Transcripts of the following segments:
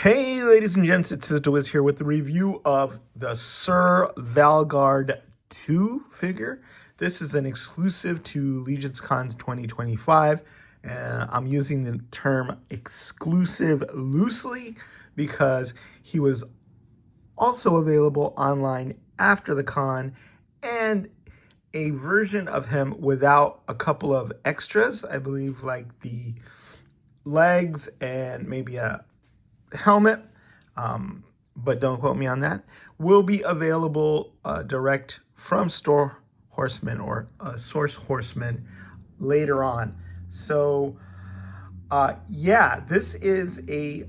Hey, ladies and gents, it's Sister Wiz here with the review of the Sir Valgaard 2 figure. This is an exclusive to LegionsCon 2025, and I'm using the term exclusive loosely because he was also available online after the con, and a version of him without a couple of extras, I believe, like the legs and maybe a helmet, but don't quote me on that, will be available direct from store Horsemen or source Horsemen later on. So yeah, this is a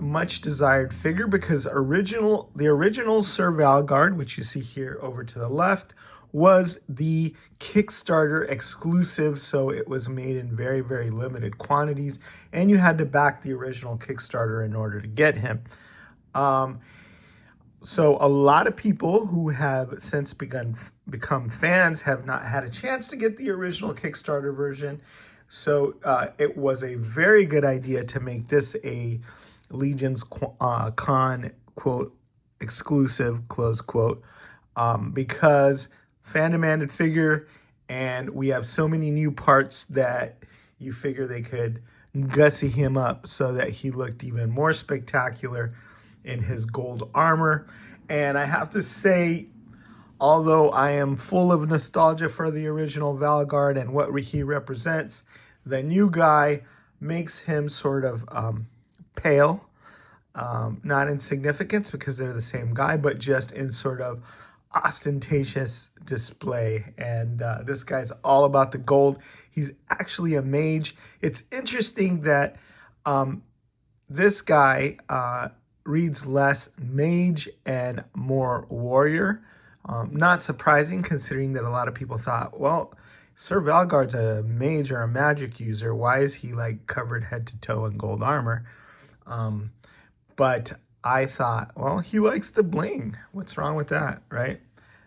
much desired figure because the original Sir Valgaard, which you see here over to the left, was the Kickstarter exclusive, so it was made in very, very limited quantities, and you had to back the original Kickstarter in order to get him. So a lot of people who have since become fans have not had a chance to get the original Kickstarter version, so it was a very good idea to make this a LegionsCon quote exclusive close quote, because fan demanded figure, and we have so many new parts that you figure they could gussy him up so that he looked even more spectacular in his gold armor. And I have to say, although I am full of nostalgia for the original Valgaard and what he represents, the new guy makes him sort of pale, not in significance because they're the same guy, but just in sort of ostentatious display. And this guy's all about the gold. He's actually a mage. It's interesting that this guy reads less mage and more warrior. Not surprising considering that a lot of people thought, well, Sir Valgaard's a mage or a magic user. Why is he like covered head to toe in gold armor? But I thought, well, he likes the bling. What's wrong with that, right?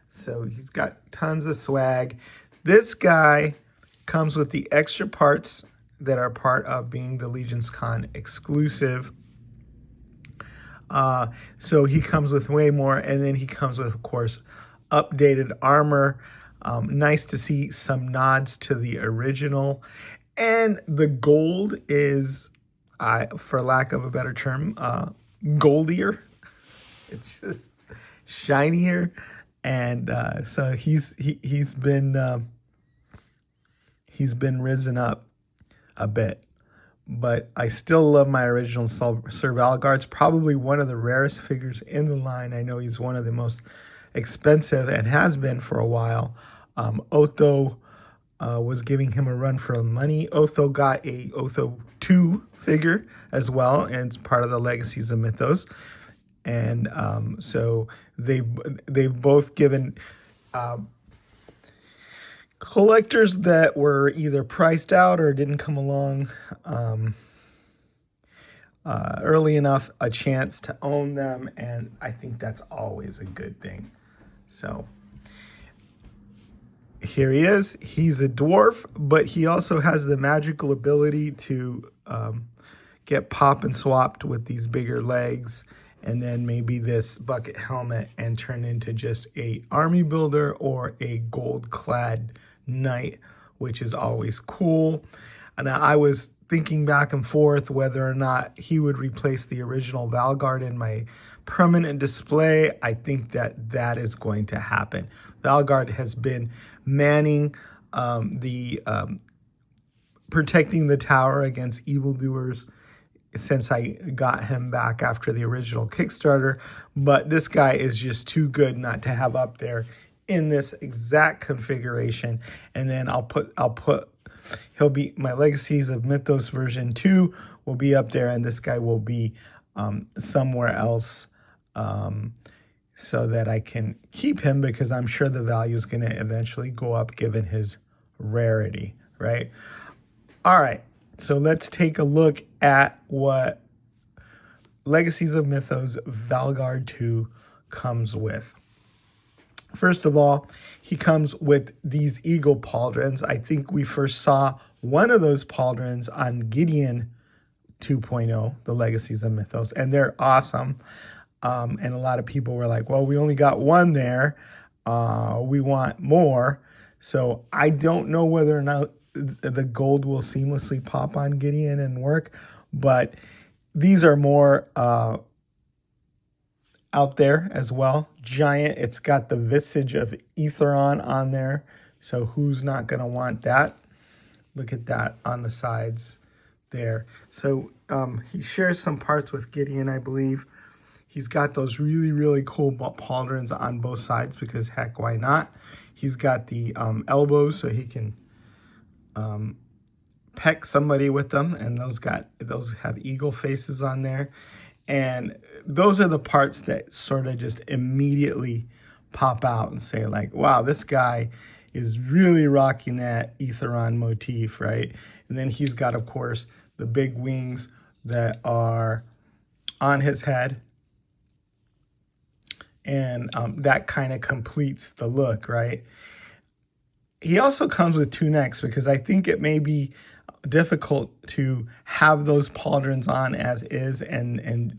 So he's got tons of swag. This guy comes with the extra parts that are part of being the LegionsCon exclusive. So he comes with way more, and then he comes with, of course, updated armor. Nice to see some nods to the original. And the gold is, for lack of a better term, goldier. It's just shinier, and so he's been risen up a bit. But I still love my original Sir Valgaard. It's probably one of the rarest figures in the line. I know he's one of the most expensive and has been for a while. Otho was giving him a run for money. Otho got a Otho 2 figure as well, and it's part of the Legacies of Mythos. And so they've both given collectors that were either priced out or didn't come along early enough a chance to own them, and I think that's always a good thing. So here he is. He's a dwarf, but he also has the magical ability to get pop and swapped with these bigger legs, and then maybe this bucket helmet, and turn into just a army builder or a gold clad knight, which is always cool. And I was thinking back and forth whether or not he would replace the original Valgaard in my permanent display. I think that is going to happen. Valgaard has been manning protecting the tower against evildoers since I got him back after the original Kickstarter, but this guy is just too good not to have up there in this exact configuration. And then he'll be my Legacies of Mythos version 2 will be up there, and this guy will be somewhere else, so that I can keep him, because I'm sure the value is going to eventually go up given his rarity, right? All right, so let's take a look at what Legacies of Mythos Valgaard 2 comes with. First of all, he comes with these eagle pauldrons. I think we first saw one of those pauldrons on Gideon 2.0, the Legacies of Mythos, and they're awesome. And a lot of people were like, well, we only got one there. We want more. So I don't know whether or not the gold will seamlessly pop on Gideon and work, but these are more out there as well. Giant, it's got the visage of Aetheron on there. So who's not going to want that? Look at that on the sides there. So he shares some parts with Gideon, I believe. He's got those really, really cool pauldrons on both sides because heck, why not? He's got the elbows so he can peck somebody with them, and those have eagle faces on there. And those are the parts that sort of just immediately pop out and say like, wow, this guy is really rocking that Aetheron motif, right? And then he's got, of course, the big wings that are on his head. And that kind of completes the look, right? He also comes with two necks because I think it may be difficult to have those pauldrons on as is and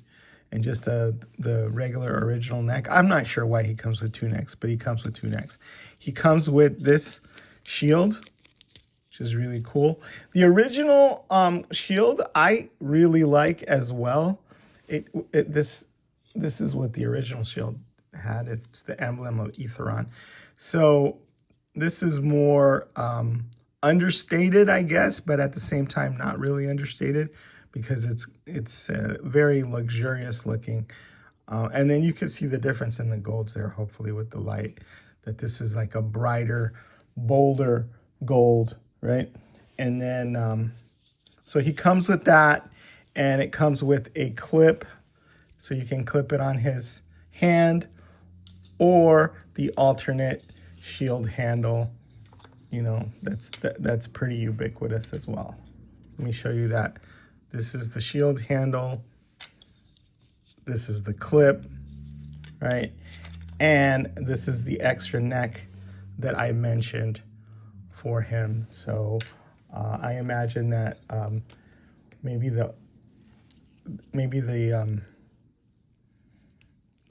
just the regular original neck. I'm not sure why he comes with two necks, but he comes with two necks. He comes with this shield, which is really cool. The original shield I really like as well. This is what the original shield had. It's the emblem of Aetheron. So this is more understated, I guess, but at the same time not really understated because it's very luxurious looking. And then you can see the difference in the golds there, hopefully with the light, that this is like a brighter, bolder gold, right? And then, so he comes with that, and it comes with a clip, so you can clip it on his hand, or the alternate shield handle. You know, that's pretty ubiquitous as well. Let me show you that. This is the shield handle. This is the clip, right? And this is the extra neck that I mentioned for him. So I imagine that maybe the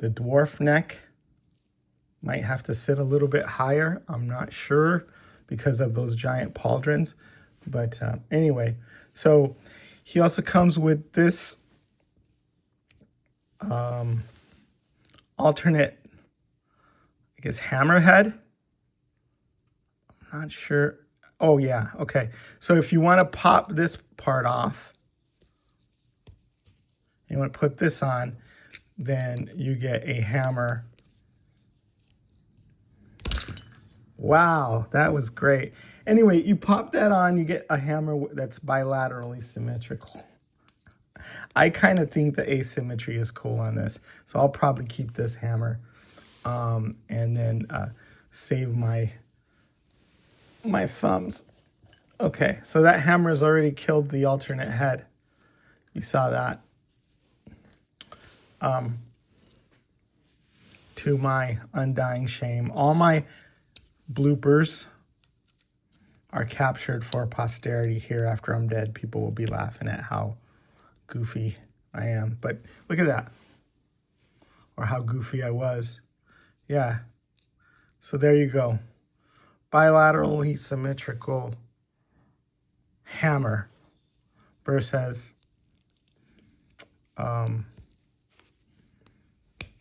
dwarf neck might have to sit a little bit higher. I'm not sure because of those giant pauldrons. But anyway, so he also comes with this alternate, I guess, hammerhead. I'm not sure. Oh, yeah. Okay. So if you want to pop this part off, you want to put this on, then you get a hammer. Wow, that was great. Anyway, you pop that on, you get a hammer that's bilaterally symmetrical. I kind of think the asymmetry is cool on this, so I'll probably keep this hammer and then save my thumbs. Okay, so that hammer has already killed the alternate head. You saw that. To my undying shame, all my bloopers are captured for posterity here after I'm dead. People will be laughing at how goofy I am. But look at that. Or how goofy I was. Yeah. So there you go. Bilaterally symmetrical hammer versus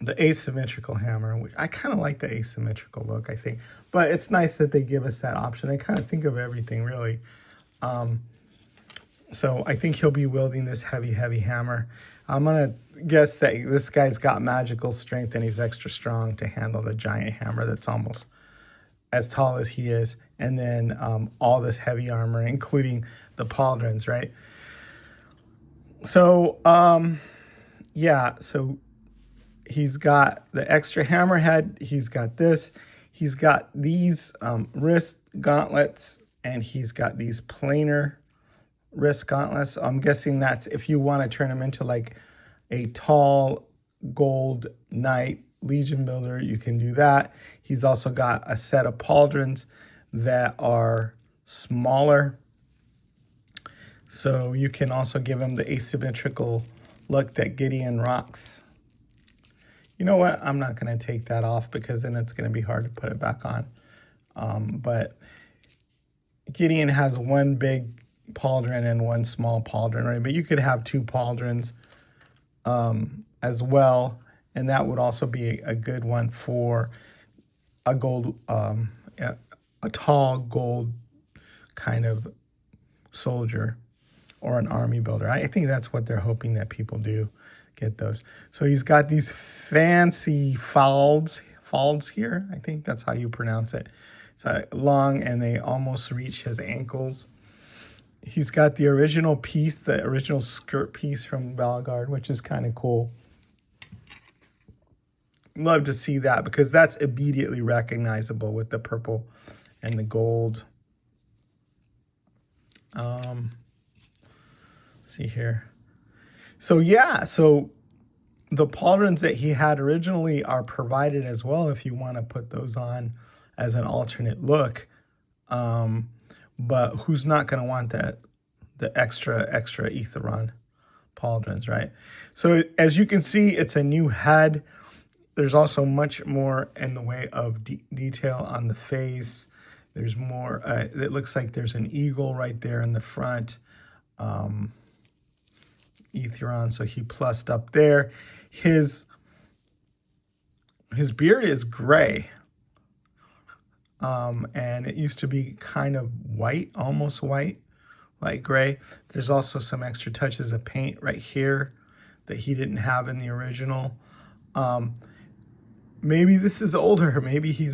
the asymmetrical hammer, which I kind of like the asymmetrical look, I think. But it's nice that they give us that option. I kind of think of everything, really. So I think he'll be wielding this heavy, heavy hammer. I'm going to guess that this guy's got magical strength and he's extra strong to handle the giant hammer that's almost as tall as he is. And then all this heavy armor, including the pauldrons, right? So, yeah, so he's got the extra hammerhead. He's got this. He's got these wrist gauntlets, and he's got these planar wrist gauntlets. I'm guessing that's if you want to turn him into like a tall gold knight Legion builder, you can do that. He's also got a set of pauldrons that are smaller. So you can also give him the asymmetrical look that Gideon rocks. You know what? I'm not going to take that off because then it's going to be hard to put it back on. But Gideon has one big pauldron and one small pauldron, right? But you could have two pauldrons as well. And that would also be a good one for a gold, a tall gold kind of soldier or an army builder. I think that's what they're hoping that people do, get those. So he's got these fancy falds here. I think that's how you pronounce it. It's long and they almost reach his ankles. He's got the original piece, the original skirt piece from Valgaard, which is kind of cool. Love to see that because that's immediately recognizable with the purple and the gold. See here. So yeah, so the pauldrons that he had originally are provided as well if you want to put those on as an alternate look. But who's not going to want that, the extra Aetheron pauldrons, right? So as you can see, it's a new head. There's also much more in the way of detail on the face. There's more, it looks like there's an eagle right there in the front. Aetheron, so he plussed up there. His beard is gray. And it used to be kind of white, almost white, like gray. There's also some extra touches of paint right here that he didn't have in the original. Maybe this is older. Maybe he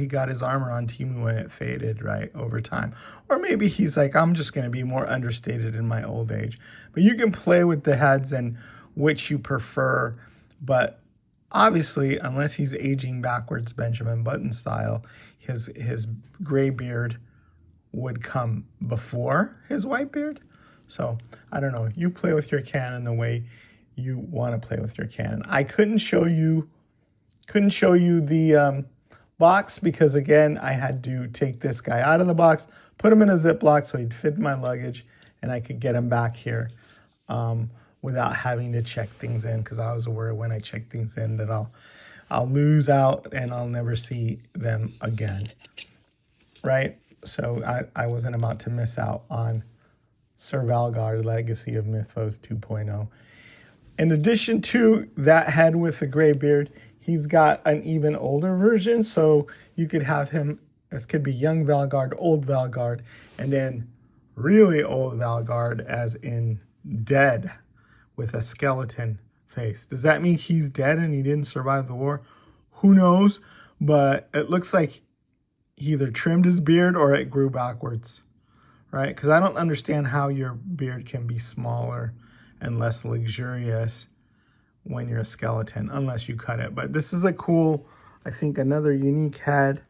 got his armor on Temu when it faded, right, over time. Or maybe he's like, I'm just going to be more understated in my old age. But you can play with the heads and which you prefer. But obviously, unless he's aging backwards Benjamin Button style, his gray beard would come before his white beard. So I don't know. You play with your canon the way you want to play with your canon. I couldn't show you the box because, again, I had to take this guy out of the box, put him in a Ziploc so he'd fit in my luggage, and I could get him back here without having to check things in, because I was aware when I check things in that I'll lose out and I'll never see them again, right? So I wasn't about to miss out on Sir Valgaard, Legacy of Mythos 2.0. In addition to that head with the gray beard, he's got an even older version. So you could have him, this could be young Valgaard, old Valgaard, and then really old Valgaard as in dead with a skeleton face. Does that mean he's dead and he didn't survive the war? Who knows? But it looks like he either trimmed his beard or it grew backwards, right? Because I don't understand how your beard can be smaller and less luxurious when you're a skeleton, unless you cut it. But this is a cool, I think, another unique head.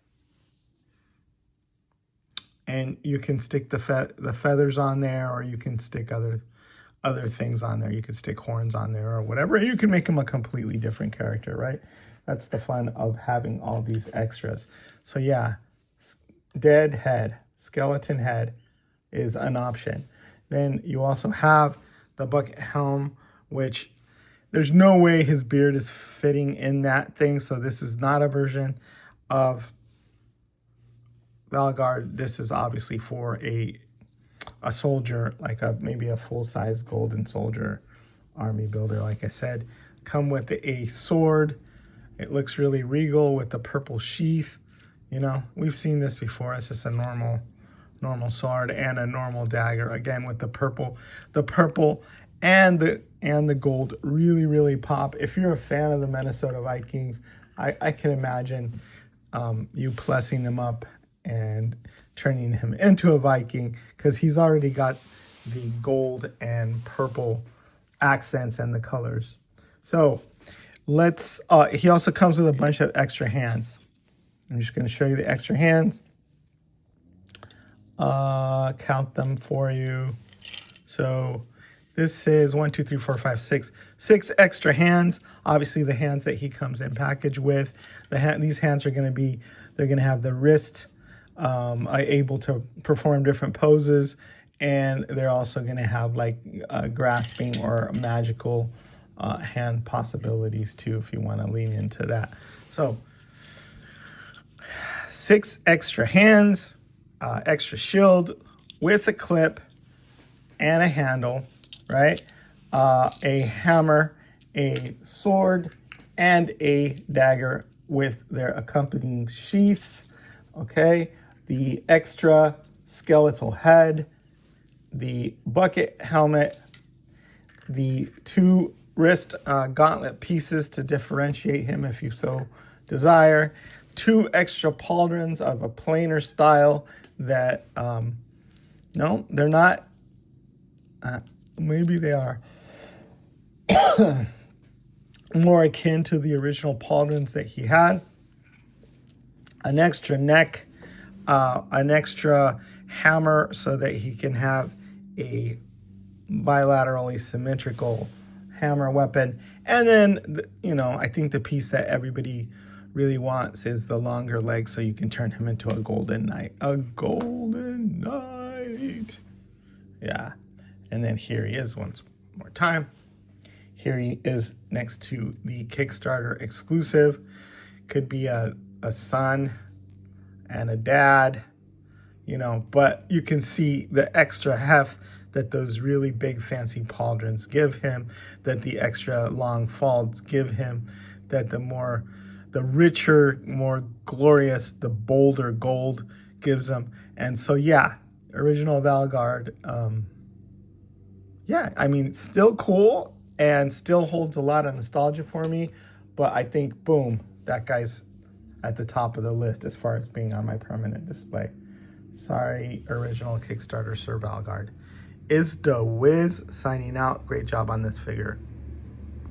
And you can stick the feathers on there, or you can stick other things on there. You could stick horns on there or whatever. You can make him a completely different character, right? That's the fun of having all these extras. So yeah, dead head, skeleton head is an option. Then you also have the bucket helm, which there's no way his beard is fitting in that thing. So this is not a version of Valgaard. This is obviously for a soldier, like maybe a full-size golden soldier army builder. Like I said, come with a sword. It looks really regal with the purple sheath. You know, we've seen this before. It's just a normal sword and a normal dagger. Again, with the purple and the gold really pop. If you're a fan of the Minnesota Vikings, I can imagine you plussing him up and turning him into a Viking, because he's already got the gold and purple accents and the colors. So let's, he also comes with a bunch of extra hands. I'm just going to show you the extra hands. Count them for you. So this is 1, 2, 3, 4, 5, 6. 6 extra hands. Obviously the hands that he comes in package with. These hands are going to be, they're going to have the wrist able to perform different poses, And they're also going to have like grasping or magical hand possibilities too, if you want to lean into that. So 6 extra hands, extra shield with a clip and a handle, right? A hammer, a sword, and a dagger with their accompanying sheaths, okay? The extra skeletal head, the bucket helmet, the 2 wrist gauntlet pieces to differentiate him if you so desire, 2 extra pauldrons of a planar style that, no, they're not, maybe they are more akin to the original pauldrons that he had, an extra neck, an extra hammer so that he can have a bilaterally symmetrical hammer weapon. And then, you know, I think the piece that everybody really wants is the longer leg so you can turn him into a golden knight. A golden knight. Yeah. And then here he is once more time. Here he is next to the Kickstarter exclusive. Could be a son and a dad, you know, but you can see the extra heft that those really big fancy pauldrons give him, that the extra long folds give him, that the richer, more glorious, the bolder gold gives him. And so, yeah, original Valgaard, yeah, I mean, still cool and still holds a lot of nostalgia for me, but I think, boom, that guy's at the top of the list as far as being on my permanent display. Sorry, original Kickstarter Sir Valgaard. Is the Wiz signing out. Great job on this figure.